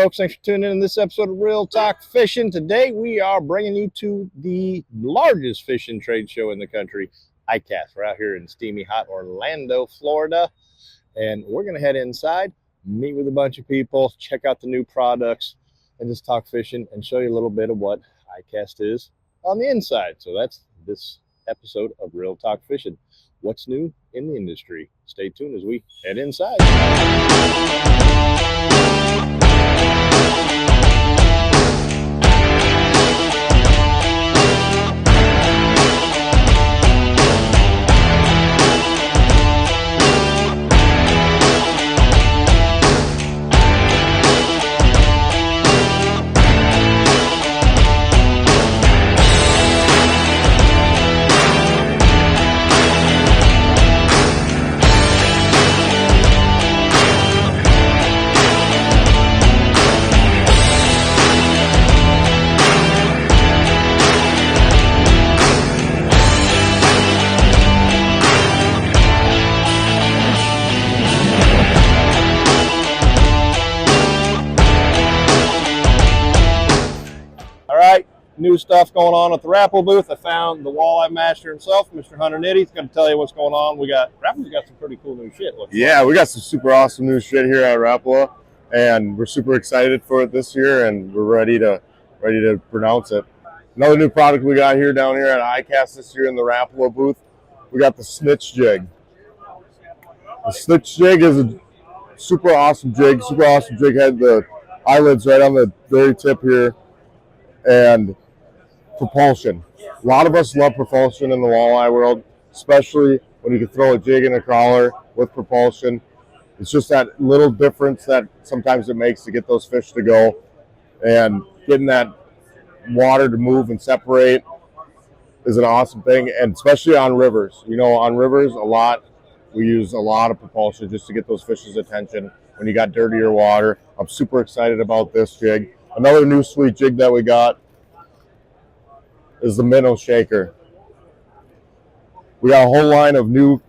folks. Thanks for tuning in this episode of Real Talk Fishing. Today, we are bringing you to the largest fishing trade show in the country, ICAST. We're out here in steamy, hot Orlando, Florida. And we're going to head inside, meet with a bunch of people, check out the new products, and just talk fishing and show you a little bit of what ICAST is on the inside. So that's this episode of Real Talk Fishing. What's new in the industry? Stay tuned as we head inside. New stuff going on at the Rapala booth. I found the walleye master himself, Mr. Hunter Nitty. He's going to tell you what's going on. Rapala's got some pretty cool new shit. We got some super awesome new shit here at Rapala, and we're super excited for it this year, and we're ready to pronounce it. Another new product we got here down here at ICAST this year in the Rapala booth. We got the snitch jig. The snitch jig is a super awesome jig. Had the eyelids right on the very tip here, and propulsion. A lot of us love propulsion in the walleye world, especially when you can throw a jig in a crawler with propulsion. It's just that little difference that sometimes it makes to get those fish to go, and getting that water to move and separate is an awesome thing, and especially on rivers. On rivers we use a lot of propulsion just to get those fish's attention when you got dirtier water. I'm super excited about this jig. Another new sweet jig that we got is the minnow shaker. We got a whole line of new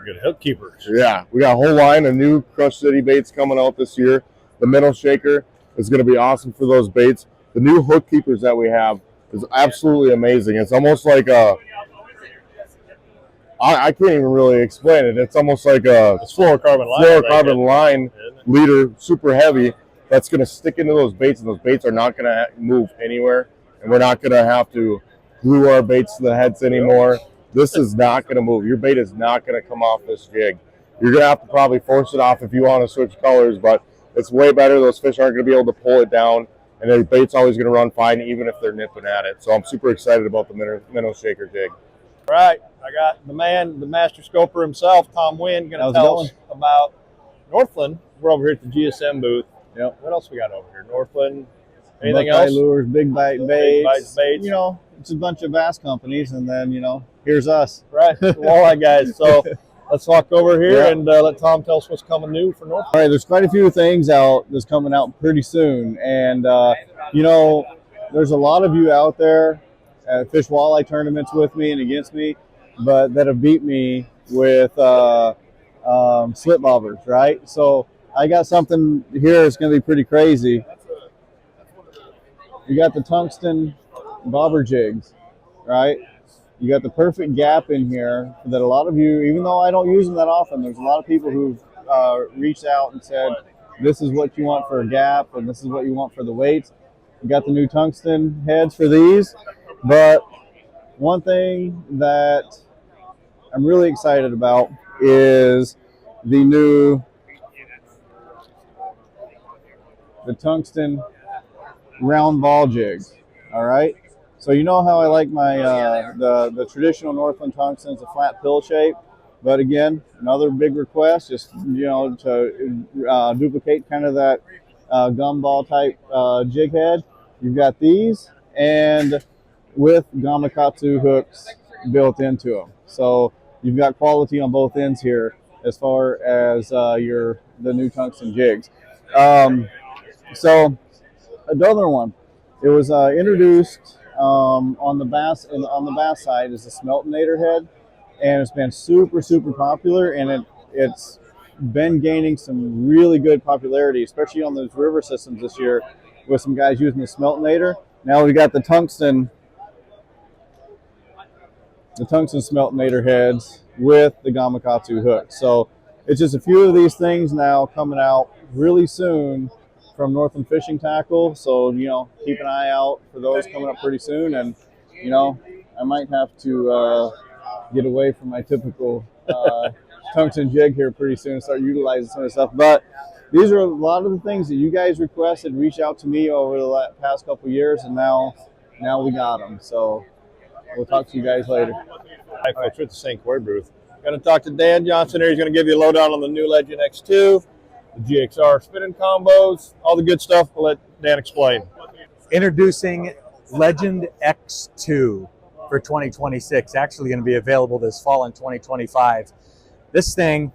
good hook keepers. Yeah, we got a whole line of new Crush City baits coming out this year. The minnow shaker is going to be awesome for those baits. The new hook keepers that we have is absolutely amazing. It's almost like I can't even really explain it. It's almost like a fluorocarbon line leader, super heavy, that's going to stick into those baits, and those baits are not going to move anywhere, and we're not going to have to glue our baits to the heads anymore. This is not going to move. Your bait is not going to come off this jig. You're going to have to probably force it off if you want to switch colors, but it's way better. Those fish aren't going to be able to pull it down, and the bait's always going to run fine even if they're nipping at it. So I'm super excited about the minnow shaker jig. All right, I got the master scoper himself, Tom Wynn, going to tell us about Northland. We're over here at the GSM booth. Yep. What else we got over here? Northland. Anything else? Lures, big bite baits. Baits. It's a bunch of bass companies, and then here's us. Right, the walleye guys. So let's walk over here and let Tom tell us what's coming new for Northland. All right, there's quite a few things that's coming out pretty soon, and there's a lot of you out there at fish walleye tournaments with me and against me, but that have beat me with slip bobbers, right? So I got something here that's going to be pretty crazy. You got the tungsten bobber jigs, right? You got the perfect gap in here that a lot of you, even though I don't use them that often, there's a lot of people who've reached out and said, this is what you want for a gap and this is what you want for the weights. You got the new tungsten heads for these, but one thing that I'm really excited about is the tungsten round ball jigs. All right, so you know how I like my the traditional Northland tungstens, a flat pill shape, but again, another big request, just to duplicate kind of that gumball type jig head. You've got these, and with Gamakatsu hooks built into them, so you've got quality on both ends here as far as the new tungsten jigs. So another one, it was introduced on the bass side is the Smeltinator head, and it's been super popular, and it's been gaining some really good popularity, especially on those river systems this year, with some guys using the Smeltinator. Now we got the tungsten Smeltinator heads with the Gamakatsu hook. So it's just a few of these things now coming out really soon from Northland Fishing Tackle. So, keep an eye out for those coming up pretty soon. And, I might have to get away from my typical tungsten jig here pretty soon and start utilizing some of the stuff. But these are a lot of the things that you guys requested, reached out to me over the past couple of years, and now we got them. So we'll talk to you guys later. Hi, folks. We're at the St. Croix booth. Going to talk to Dan Johnson here. He's going to give you a lowdown on the new Legend X2, the GXR spinning combos, all the good stuff. I'll let Dan explain. Introducing Legend X2 for 2026. Actually going to be available this fall in 2025. This thing,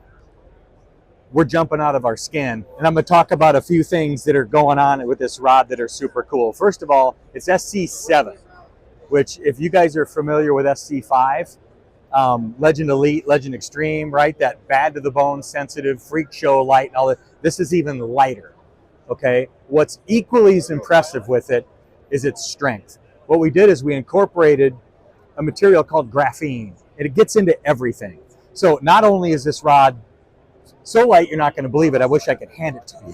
we're jumping out of our skin. And I'm going to talk about a few things that are going on with this rod that are super cool. First of all, it's SC7, which if you guys are familiar with SC5, Legend Elite, Legend Extreme, right? That bad to the bone, sensitive, freak show light, and all that. This is even lighter, okay? What's equally as impressive with it is its strength. What we did is we incorporated a material called graphene, and it gets into everything. So not only is this rod so light you're not going to believe it, I wish I could hand it to you,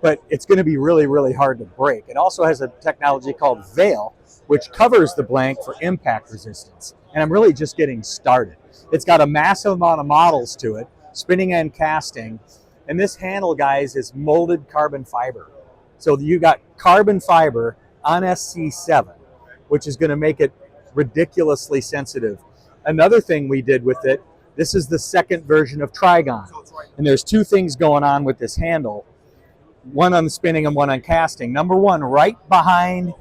but it's going to be really, really hard to break. It also has a technology called Veil, which covers the blank for impact resistance. And I'm really just getting started. It's got a massive amount of models to it, spinning and casting. And this handle, guys, is molded carbon fiber. So you got carbon fiber on SC7, which is going to make it ridiculously sensitive. Another thing we did with it, this is the second version of Trigon. And there's two things going on with this handle, one on spinning and one on casting. Number one, right behind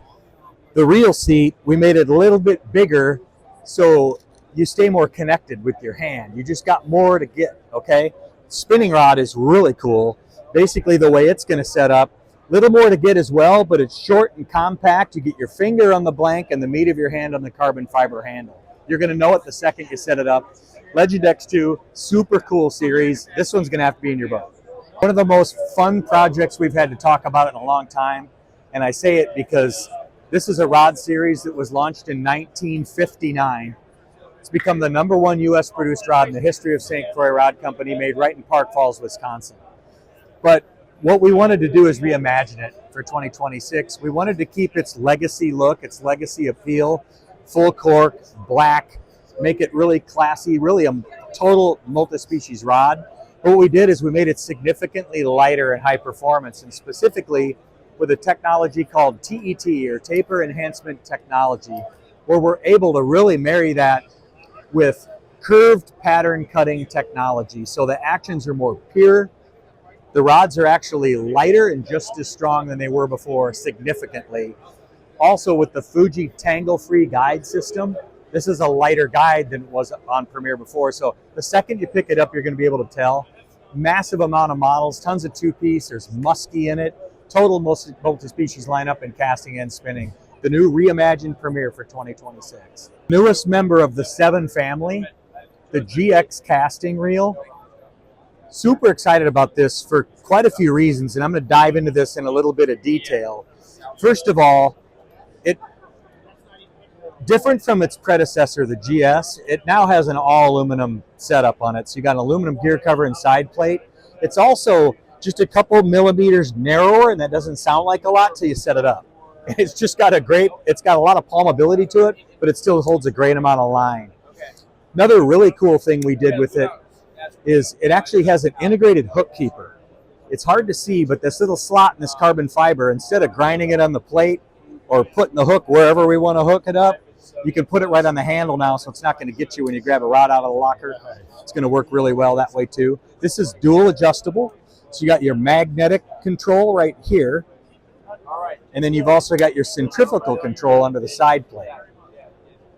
the reel seat, we made it a little bit bigger so you stay more connected with your hand. You just got more to get, okay? Spinning rod is really cool. Basically, the way it's going to set up, a little more to get as well, but it's short and compact. You get your finger on the blank and the meat of your hand on the carbon fiber handle. You're going to know it the second you set it up. Legend X2, super cool series. This one's going to have to be in your boat. One of the most fun projects we've had to talk about in a long time, and I say it because this is a rod series that was launched in 1959. It's become the #1 U.S. produced rod in the history of St. Croix Rod Company, made right in Park Falls, Wisconsin. But what we wanted to do is reimagine it for 2026. We wanted to keep its legacy look, its legacy appeal, full cork, black, make it really classy, really a total multi-species rod. But what we did is we made it significantly lighter and high performance, and specifically with a technology called TET, or Taper Enhancement Technology, where we're able to really marry that with curved pattern cutting technology. So the actions are more pure. The rods are actually lighter and just as strong than they were before, significantly. Also with the Fuji tangle-free guide system, this is a lighter guide than it was on Premier before. So the second you pick it up, you're going to be able to tell. Massive amount of models, tons of two-piece, there's musky in it. Total multi-species lineup in casting and spinning. The new reimagined Premier for 2026. Newest member of the 7 family, the GX casting reel. Super excited about this for quite a few reasons, and I'm going to dive into this in a little bit of detail. First of all, it different from its predecessor, the GS, it now has an all aluminum setup on it. So you got an aluminum gear cover and side plate. It's also just a couple millimeters narrower, and that doesn't sound like a lot till you set it up. It's just got it's got a lot of palmability to it, but it still holds a great amount of line. Another really cool thing we did with it is it actually has an integrated hook keeper. It's hard to see, but this little slot in this carbon fiber, instead of grinding it on the plate or putting the hook wherever we want to hook it up, you can put it right on the handle now, so it's not going to get you when you grab a rod out of the locker. It's going to work really well that way too. This is dual adjustable. So you got your magnetic control right here, and then you've also got your centrifugal control under the side plate.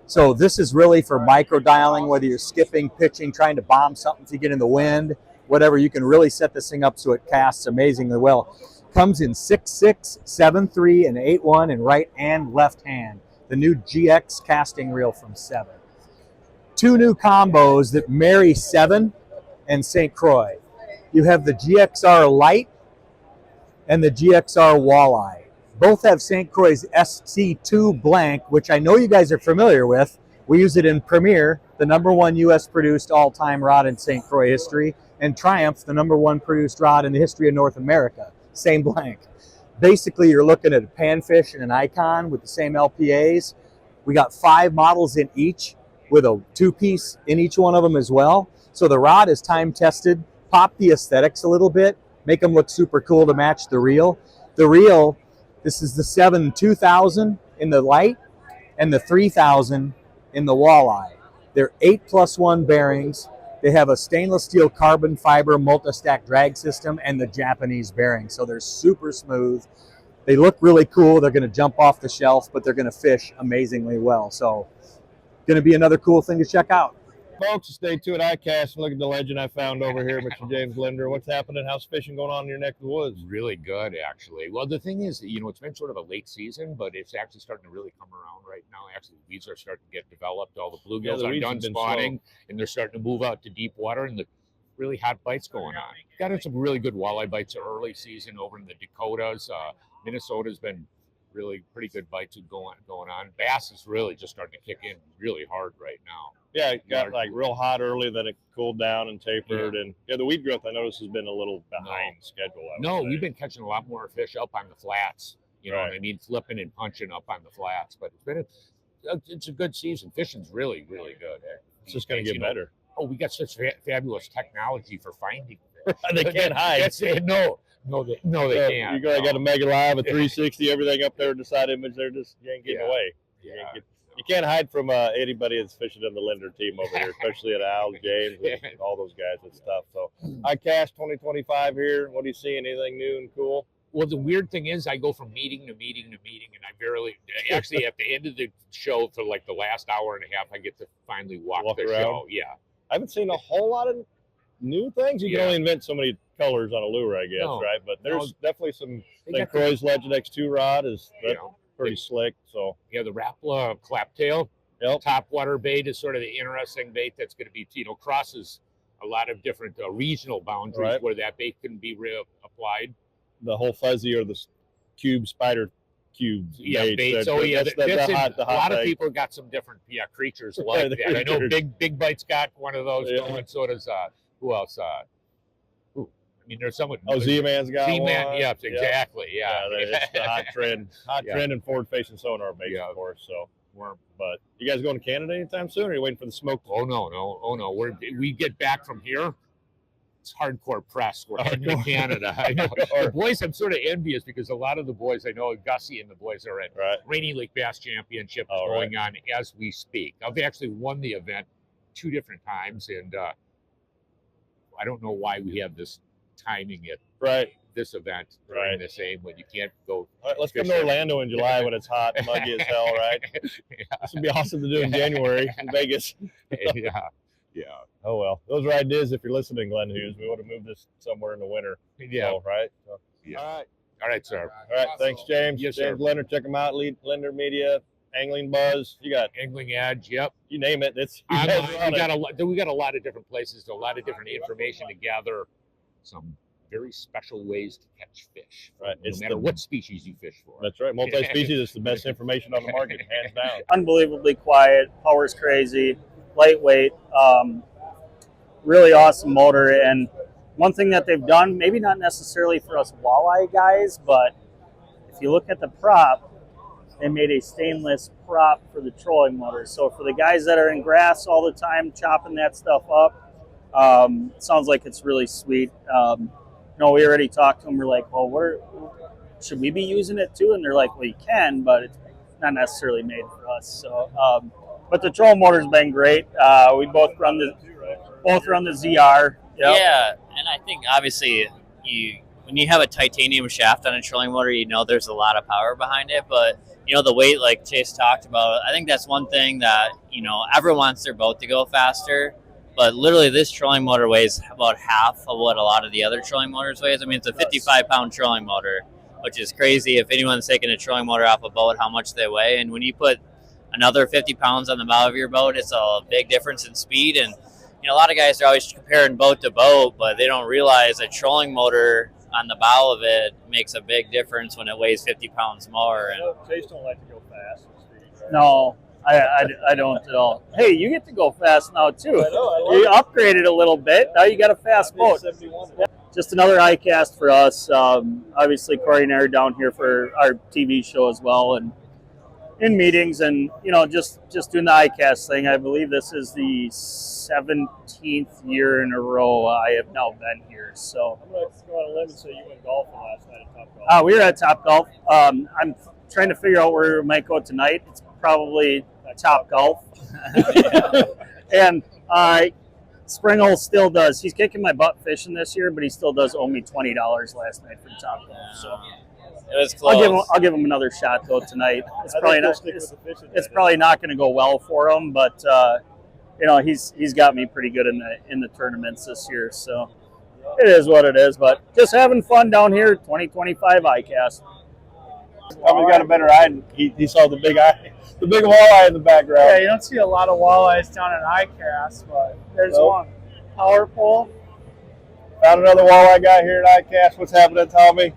So this is really for micro dialing, whether you're skipping, pitching, trying to bomb something to get in the wind, whatever. You can really set this thing up so it casts amazingly well. Comes in 6.6, 7.3, and 8.1 in right and left hand. The new GX casting reel from 7. 2 new combos that marry 7 and St. Croix. you have the GXR Lite and the GXR Walleye. Both have St. Croix SC2 blank, which I know you guys are familiar with. We use it in Premier, the #1 U.S. produced all-time rod in St. Croix history, and Triumph, the #1 produced rod in the history of North America. Same blank. Basically, you're looking at a panfish and an icon with the same LPAs. We got 5 models in each with a 2-piece in each one of them as well. So the rod is time-tested. Pop the aesthetics a little bit, make them look super cool to match the reel. The reel, this is the 7-2000 in the Lite and the 3000 in the Walleye. They're 8+1 bearings. They have a stainless steel carbon fiber multi-stack drag system and the Japanese bearing. So they're super smooth. They look really cool. They're going to jump off the shelf, but they're going to fish amazingly well. So going to be another cool thing to check out. Folks, stay tuned at ICAST and look at the legend I found over here, Mr. James Linder. What's happening? How's fishing going on in your neck of the woods? Really good, actually. Well, the thing is, it's been sort of a late season, but it's actually starting to really come around right now. Actually, the weeds are starting to get developed. All the bluegills are done spawning, and they're starting to move out to deep water, and the really hot bites going on. Got in some really good walleye bites early season over in the Dakotas. Minnesota's been really pretty good bites going on. Bass is really just starting to kick in really hard right now. Yeah, it got like real hot early, then it cooled down and tapered. Yeah. And the weed growth I noticed has been a little behind schedule. No, we've been catching a lot more fish up on the flats. You know Right. what I mean? Flipping and punching up on the flats. But it's a good season. Fishing's really, really good. It's just going to get better. Oh, we got such fabulous technology for finding fish. They can't hide. That's it. No, they can't. You got a Mega Live, a 360, everything up there, the side image. They're just, you ain't getting away. You can't hide from anybody that's fishing on the Linder team over here, especially at Al, James, and all those guys and stuff. So, ICAST 2025 here. What are you seeing? Anything new and cool? Well, the weird thing is I go from meeting to meeting to meeting, and I actually at the end of the show for like the last hour and a half, I get to finally walk the around. show. Yeah. I haven't seen a whole lot of new things. You can only invent so many colors on a lure, I guess, right? But there's definitely some. St. Croix Legend X2 rod is pretty slick. So the Rapala claptail, top water bait is sort of the interesting bait that's going to be crosses a lot of different regional boundaries where that bait can be applied. The whole fuzzy or the cube spider cubes. Bait. So a lot of people got some different creatures like that. I know Big Bite's got one of those going. So does who else? There's someone. Z-Man's got one. Z-Man, yes, exactly. Yeah. It's the hot trend. Trend and forward-facing sonar bait, of course. So, but you guys going to Canada anytime soon, or are you waiting for the smoke? Oh no. We get back from here. It's hardcore press. We're heading to Canada. I know. The boys, I'm sort of envious because a lot of the boys I know, Gussie and the boys are at Rainy Lake Bass Championship going on as we speak. Now, they actually won the event 2 different times, and I don't know why we have this timing it this event the same when you can't go. All right, let's come to Orlando in July when it's hot and muggy as hell, right? This would be awesome to do in January in Vegas. Yeah. Oh well, those are ideas. If you're listening, Glenn Hughes, we want to move this somewhere in the winter. Yeah. So, right. So, All right, sir. All right. Thanks, James. Yes, James sir. Linder. Check him out. Linder Media, Angling Buzz. You got Angling Edge. Yep. You name it. It's we got a lot of different places, a lot of different information to gather. Some very special ways to catch fish. Right. No matter what species you fish for. That's right. Multi-species is the best information on the market, hands down. Unbelievably quiet. Power's crazy. Lightweight. Really awesome motor. And one thing that they've done, maybe not necessarily for us walleye guys, but if you look at the prop, they made a stainless prop for the trolling motor. So for the guys that are in grass all the time, chopping that stuff up, sounds like it's really sweet. We already talked to them. We're like, well, should we be using it too? And they're like, well, you can, but it's not necessarily made for us. So, but the trolling motor's been great. We both run the ZR. Yep. Yeah, and I think obviously when you have a titanium shaft on a trolling motor, there's a lot of power behind it. But the weight, like Chase talked about, I think that's one thing that everyone wants their boat to go faster. But literally, this trolling motor weighs about half of what a lot of the other trolling motors weighs. I mean, it's a 55-pound trolling motor, which is crazy. If anyone's taking a trolling motor off a boat, how much they weigh. And when you put another 50 pounds on the bow of your boat, it's a big difference in speed. And, a lot of guys are always comparing boat to boat, but they don't realize a trolling motor on the bow of it makes a big difference when it weighs 50 pounds more. And Chase don't like to go fast. No, I don't at all. Hey, you get to go fast now too. I know. You upgraded a little bit. Now you got a fast boat. Just another ICAST for us. Obviously, Croix and I are down here for our TV show as well, and in meetings, and just doing the ICAST thing. I believe this is the 17th year in a row I have now been here. So I'm going to go on a limb and say you went golfing last night at Topgolf. we were at Topgolf. I'm trying to figure out where we might go tonight. It's probably Topgolf. And Springle still does. He's kicking my butt fishing this year, but he still does owe me $20 last night for Topgolf. So it was close. I'll give him another shot though tonight. It's probably not going to go well for him, but he's got me pretty good in the tournaments this year. So it is what it is. But just having fun down here. 2025 ICAST. Probably got a better eye. And he saw the big eye, the big walleye in the background. Yeah, you don't see a lot of walleyes down at ICAST, but there's one. Power pole. Found another walleye guy here at ICAST. What's happening, Tommy?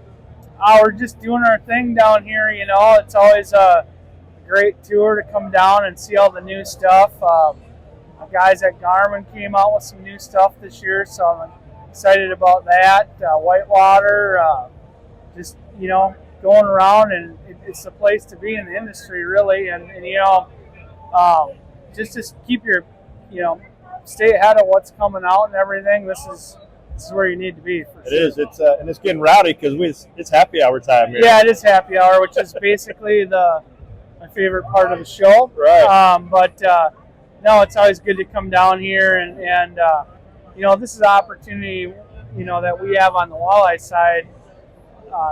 We're just doing our thing down here. It's always a great tour to come down and see all the new stuff. The guys at Garmin came out with some new stuff this year, so I'm excited about that. Whitewater, just going around, and it's the place to be in the industry, really. And just keep your, stay ahead of what's coming out and everything. This is where you need to be. For It is. It's and it's getting rowdy because it's happy hour time here. Yeah, it is happy hour, which is basically my favorite part of the show. Right. But no, it's always good to come down here, and this is an opportunity that we have on the walleye side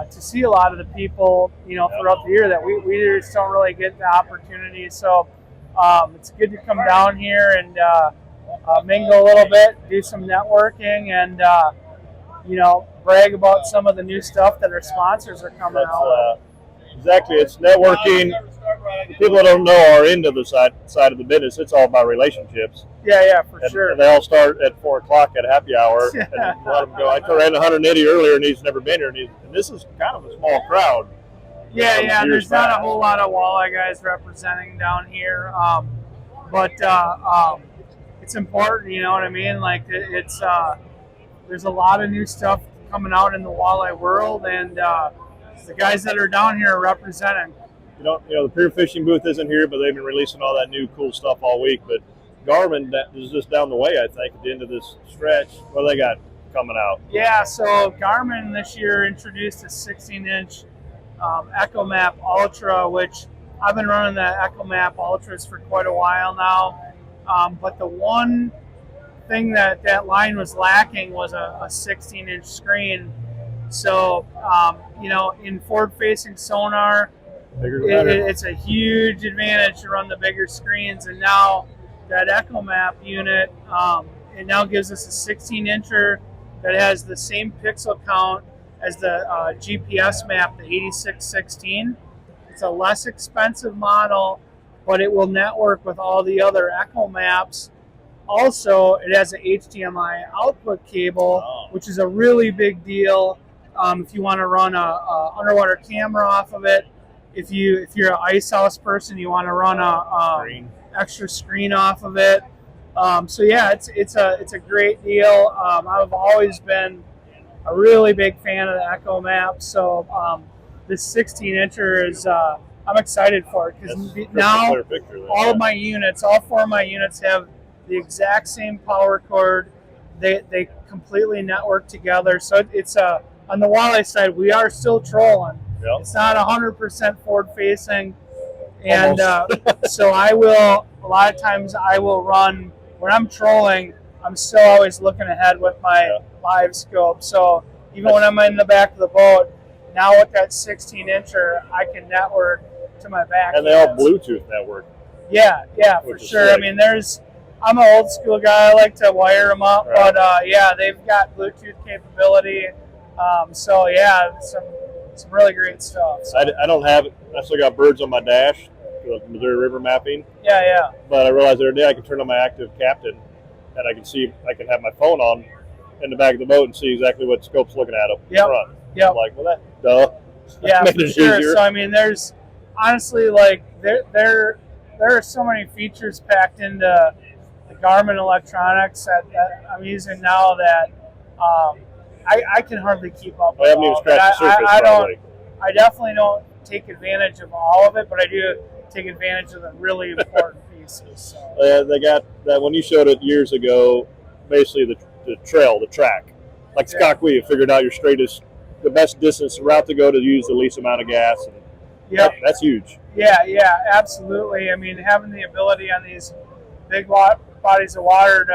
to see a lot of the people throughout the year that we just don't really get the opportunity. So it's good to come down here and mingle a little bit, do some networking, and brag about some of the new stuff that our sponsors are coming out with. Exactly. It's networking. People that don't know are into the side of the business. It's all about relationships. Yeah, for sure. And they all start at 4 o'clock at happy hour. And a lot of them go. I ran 180 earlier, and he's never been here. And this is kind of a small crowd. Yeah. There's not a whole lot of walleye guys representing down here, but it's important. You know what I mean? Like it's there's a lot of new stuff coming out in the walleye world, and the guys that are down here are representing. The Pier Fishing booth isn't here, but they've been releasing all that new cool stuff all week. But Garmin, that is just down the way, I think, at the end of this stretch. What do they got coming out? Yeah, so Garmin this year introduced a 16-inch EchoMap Ultra, which I've been running the EchoMap Ultras for quite a while now. But the one thing that line was lacking was a 16-inch screen. So, in forward-facing sonar, it's a huge advantage to run the bigger screens. And now that EchoMap unit, it now gives us a 16-incher that has the same pixel count as the GPS map, the 8616. It's a less expensive model, but it will network with all the other Echo maps. Also, it has an HDMI output cable, which is a really big deal if you want to run a underwater camera off of it. If you're an ice house person, you want to run a extra screen off of it. So yeah, it's a great deal. I've always been a really big fan of the Echo map. So this 16-incher is I'm excited for it because now all 4 of my units have the exact same power cord. They completely network together. So it's on the walleye side, we are still trolling. Yep. It's not 100% forward facing, and so a lot of times I will run when I'm trolling. I'm still always looking ahead with my live scope. So even when I'm in the back of the boat, now with that 16-incher, I can network to my back. And they all Bluetooth network. Yeah, for sure. I mean, I'm an old school guy. I like to wire them up, right. But they've got Bluetooth capability. So yeah, some really great stuff. So. I don't have it. I still got birds on my dash, Missouri River mapping. Yeah. But I realized the other day I can turn on my active captain and I can have my phone on in the back of the boat and see exactly what scope's looking at up front. Yep. I'm like, well, that, duh. Yeah, Made for it sure. easier. So I mean, there's honestly like there are so many features packed into the Garmin electronics that I'm using now that I can hardly keep up. I haven't even scratched the surface. I definitely don't take advantage of all of it, but I do take advantage of the really important pieces. So. They got that when you showed it years ago. Basically, the trail, the track, like Scott Wee, figured out your straightest, the best distance route to go to use the least amount of gas. And that's huge. Yeah, absolutely. I mean, having the ability on these big bodies of water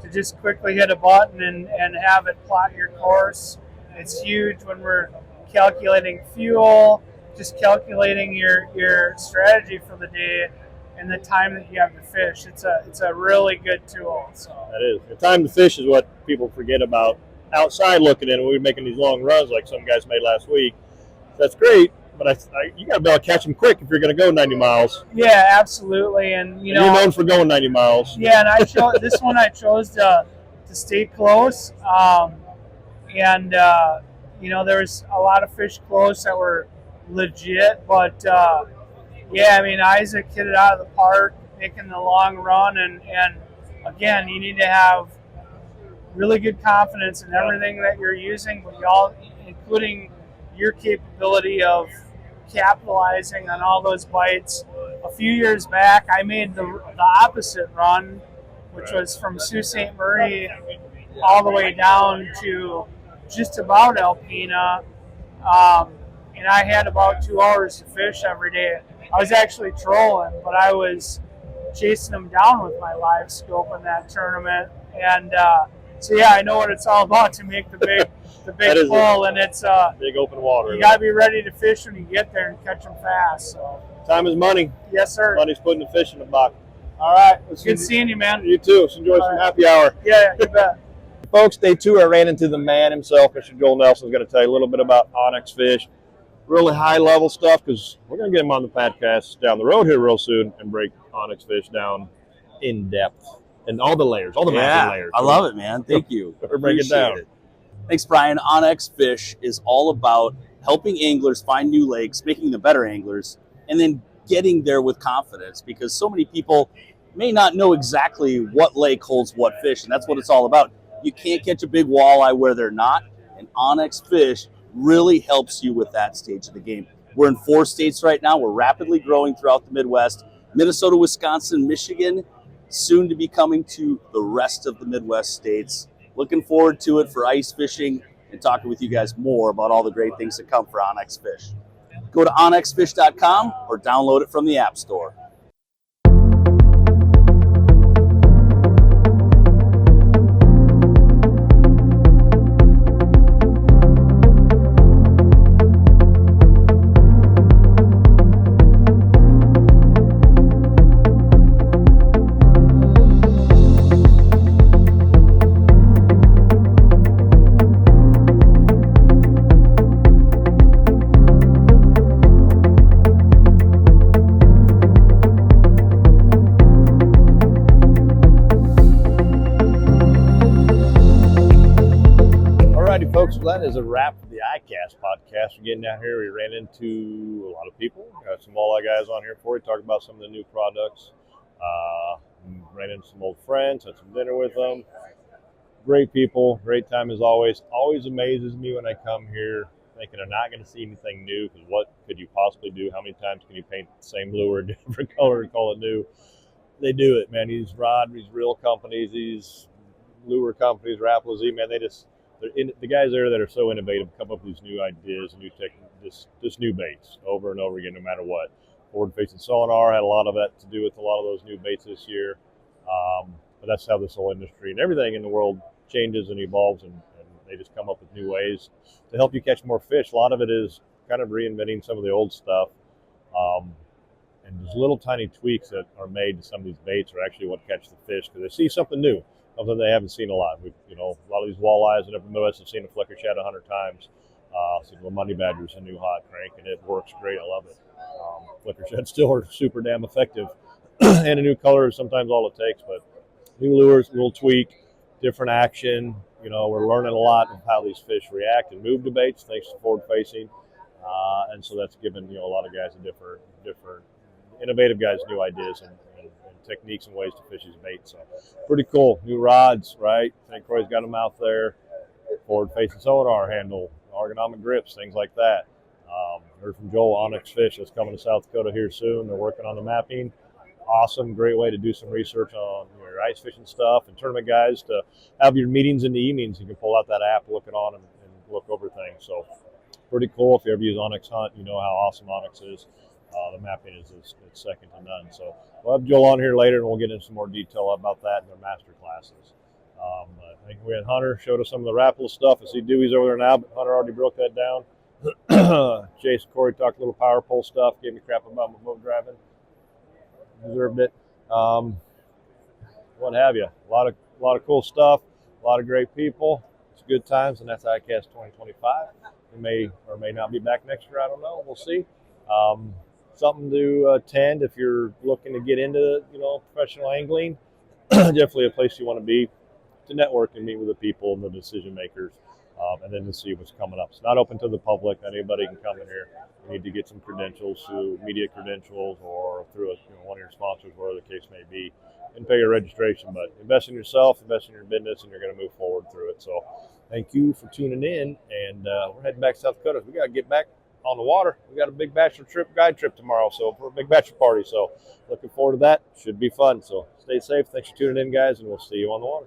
to just quickly hit a button and have it plot your course, it's huge when we're calculating fuel, just calculating your strategy for the day and the time that you have to fish. It's a really good tool. So that is. The time to fish is what people forget about outside looking in. We're making these long runs like some guys made last week. That's great, but you got to be able to catch them quick if you're going to go 90 miles. Yeah, absolutely. And you're known for going 90 miles. Yeah, and I chose this one. I chose to stay close, and there was a lot of fish close that were legit, but yeah, I mean, Isaac hit it out of the park, making the long run, and again, you need to have really good confidence in everything that you're using, but including your capability of capitalizing on all those bites. A few years back, I made the opposite run, which was from Sault Ste. Marie all the way down to just about Alpena, and I had about 2 hours to fish every day. I was actually trolling, but I was chasing them down with my live scope in that tournament, and so yeah, I know what it's all about to make the big pull, and it's big open water. You gotta be ready to fish when you get there and catch them fast. So time is money. Yes, sir. Money's putting the fish in the box. All right, it's good seeing you, man. You too. Let's enjoy some happy hour. Yeah, you bet. Folks, day 2, I ran into the man himself. Mr. Joel Nelson's going to tell you a little bit about OnX Fish. Really high-level stuff, because we're going to get him on the podcast down the road here real soon and break OnX Fish down in depth and all the layers, all the mapping layers. I love it, man. Thank you. Break it down. Thanks, Brian. OnX Fish is all about helping anglers find new lakes, making them better anglers, and then getting there with confidence, because so many people may not know exactly what lake holds what fish, and that's what it's all about. You can't catch a big walleye where they're not, and OnX Fish really helps you with that stage of the game. We're in 4 states right now. We're rapidly growing throughout the Midwest. Minnesota, Wisconsin, Michigan, soon to be coming to the rest of the Midwest states. Looking forward to it for ice fishing and talking with you guys more about all the great things that come for OnX Fish. Go to onxfish.com or download it from the App Store. Folks, that is a wrap for the ICAST podcast. We're getting down here. We ran into a lot of people. Got some walleye guys on here for you. Talk about some of the new products. Ran into some old friends. Had some dinner with them. Great people. Great time as always. Always amazes me when I come here thinking I'm not going to see anything new, because what could you possibly do? How many times can you paint the same lure, different color, and call it new? They do it, man. These real companies, these lure companies, Rapala, man, the guys there that are so innovative come up with these new ideas, new techniques, just new baits over and over again, no matter what. Forward-facing sonar had a lot of that to do with a lot of those new baits this year. But that's how this whole industry and everything in the world changes and evolves, and they just come up with new ways to help you catch more fish. A lot of it is kind of reinventing some of the old stuff. And there's little tiny tweaks that are made to some of these baits are actually what catch the fish, because they see something new. Something they haven't seen a lot. A lot of these walleyes in the Midwest have seen a flicker shad 100 times. Seen the money badger's a new hot crank, and it works great. I love it. Flicker shads still are super damn effective, and a new color is sometimes all it takes. But new lures, little tweak, different action. You know, we're learning a lot of how these fish react and move to baits thanks to forward facing. And so that's given, a lot of guys different innovative guys new ideas and techniques and ways to fish his bait. So pretty cool. New rods, right? I think Croix's got them out there. Forward facing sonar handle, ergonomic grips, things like that. Heard from Joel, OnX Fish, that's coming to South Dakota here soon. They're working on the mapping. Awesome, great way to do some research on your ice fishing stuff, and tournament guys to have your meetings in the evenings. You can pull out that app, look it on, and look over things. So pretty cool. If you ever use OnX Hunt, you know how awesome OnX is. The mapping is it's second to none. So we'll have Joel on here later, and we'll get into some more detail about that in their master classes. I think we had Hunter showed us some of the Rapala stuff. I see Dewey's over there now, but Hunter already broke that down. Chase and Corey talked a little power pole stuff, gave me crap about my boat driving. Deserved it. What have you? A lot of cool stuff, a lot of great people. It's good times, and that's ICAST 2025. We may or may not be back next year. I don't know. We'll see. Something to attend if you're looking to get into, professional angling. Definitely a place you want to be to network and meet with the people and the decision makers, and then to see what's coming up. It's not open to the public. Anybody can come in here. You need to get some credentials, through media credentials or through one of your sponsors, whatever the case may be, and pay your registration. But invest in yourself, invest in your business, and you're going to move forward through it. So thank you for tuning in, and we're heading back to South Dakota. We got to get back on the water. We got a big bachelor trip, guide trip tomorrow, so for a big bachelor party. So looking forward to that. Should be fun. So stay safe. Thanks for tuning in, guys, and we'll see you on the water.